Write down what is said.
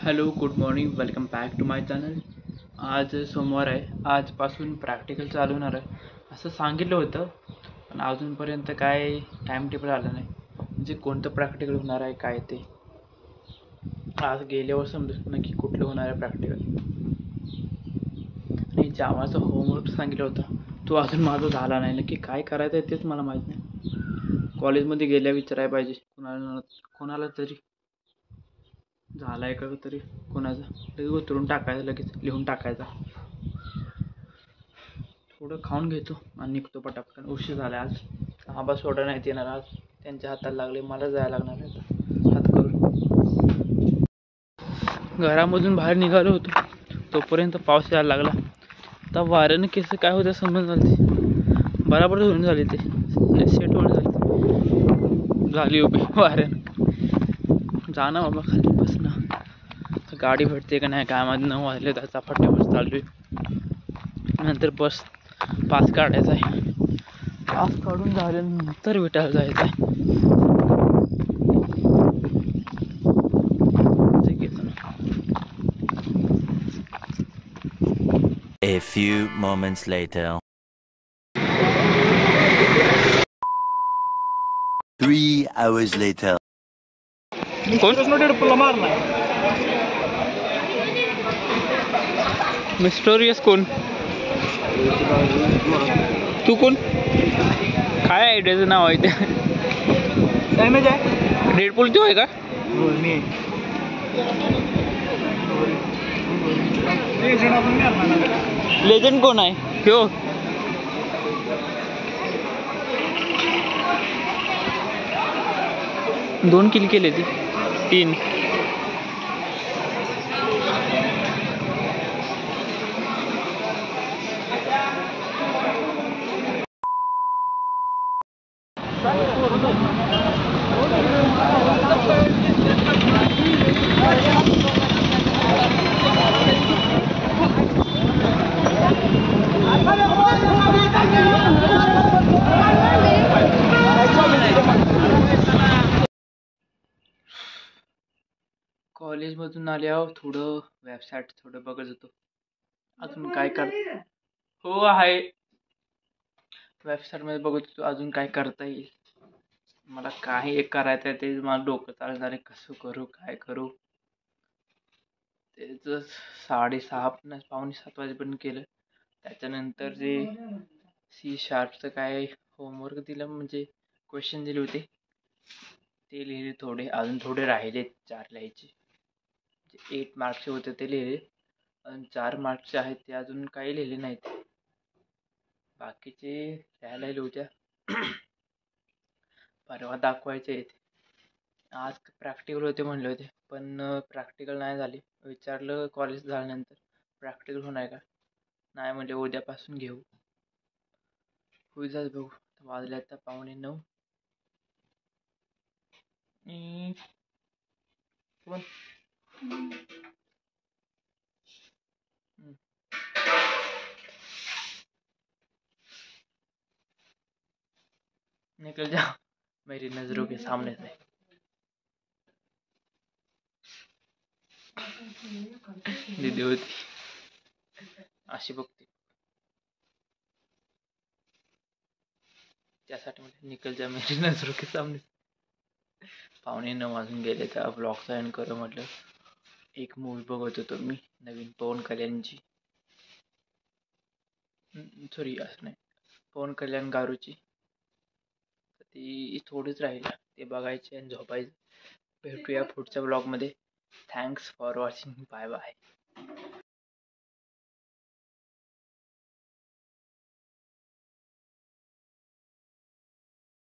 Hello, good morning, welcome back to my channel. आज सोमवार आहे. आजपासून प्रॅक्टिकल चालू होणार आहे असं सांगितलं होतं, पण अजूनपर्यंत काय टाईम टेबल आलं नाही. म्हणजे कोणतं प्रॅक्टिकल होणार आहे काय ते आज गेल्यावर समजत नक्की कुठलं होणार आहे प्रॅक्टिकल. आणि जावाचा होमवर्क सांगितलं होतं तो अजून माझा झाला नाही. नक्की काय करायचं आहे तेच मला माहीत नाही. कॉलेजमध्ये गेल्या विचारायला पाहिजे कोणाला तरी झालाय का तरी कोणाचा लगेच उतरून टाकायचा, लगेच लिहून टाकायचा. थोडं खाऊन घेतो आणि निघतो पटापट. उशीर झाला आज. आबा सोडा नाही येणार आज, त्यांच्या हाताला लागले. मला जायला लागणार आहे हात करून. घरामधून बाहेर निघालो होतो तोपर्यंत पाऊस यायला लागला. आता वाऱ्यानं केस काय होतं समजून झाले, बराबर धुवून झाले ते सेट होऊन झाली उभी वाऱ्यानं. जाणं बाबा खाली बसणं, गाडी भेटते का नाही काय माहिती. 9 वाजले त्याचा फट्ट्यावर चालू आहे. नंतर बस पास काढायचा आहे. पास काढून झाल्यानंतर भेटायला जायचं आहे. A few moments later. 3 hours later. मिस्टोरियस कोण? तू कोण? काय आयडियाचं नाव आहे ते? डेडपूल तू आहे का? लेजंड कोण आहे ह्यो? दोन किल केले ती 3. कॉलेजमधून आल्यावर थोडं वेबसाईट बघत होतो. अजून काय हो आहे, वेबसाईटमध्ये बघत होतो अजून काय करता येईल. मला काही एक करायचं आहे, ते मला डोकं चालणार आहे. कसं करू काय करू. तेच 6:30 पावणे 7 वाजेपर्यंत केलं. त्याच्यानंतर जे C# काय होमवर्क दिलं, म्हणजे क्वेश्चन दिले होते ते लिहिले. अजून थोडे राहिले 4 लिहायचे. 8 मार्क्सचे होते ते लिहिले, आणि 4 मार्क्सचे आहेत ते अजून काही लिहिले नाहीत. बाकीचे लिहायला होत्या. परवा दाखवायचे आहेत. आज प्रॅक्टिकल होते म्हणले होते, पण प्रॅक्टिकल नाही झाली. विचारलं कॉलेज झाल्यानंतर प्रॅक्टिकल होणार का नाही, म्हणजे उद्यापासून घेऊ. होईल बघू. वाजले आता 8:45. कोण? निकल जा मेरी नजरों के सामने से. दीदी होती अशी बघते, त्यासाठी म्हणजे निकल जा मेरी नजरों के सामने. 8:45 वाजून गेले तर ब्लॉगचा एंड करू म्हटलं. एक मूवी बघत होतो मी, नवीन पवन कल्याणची. सॉरी असं नाही, पवन कल्याण गारूची. ती थोडीच राहिलं, ते बघायचे आणि झोपायचं. भेटूया पुढच्या ब्लॉगमध्ये. Thanks for watching. Bye bye.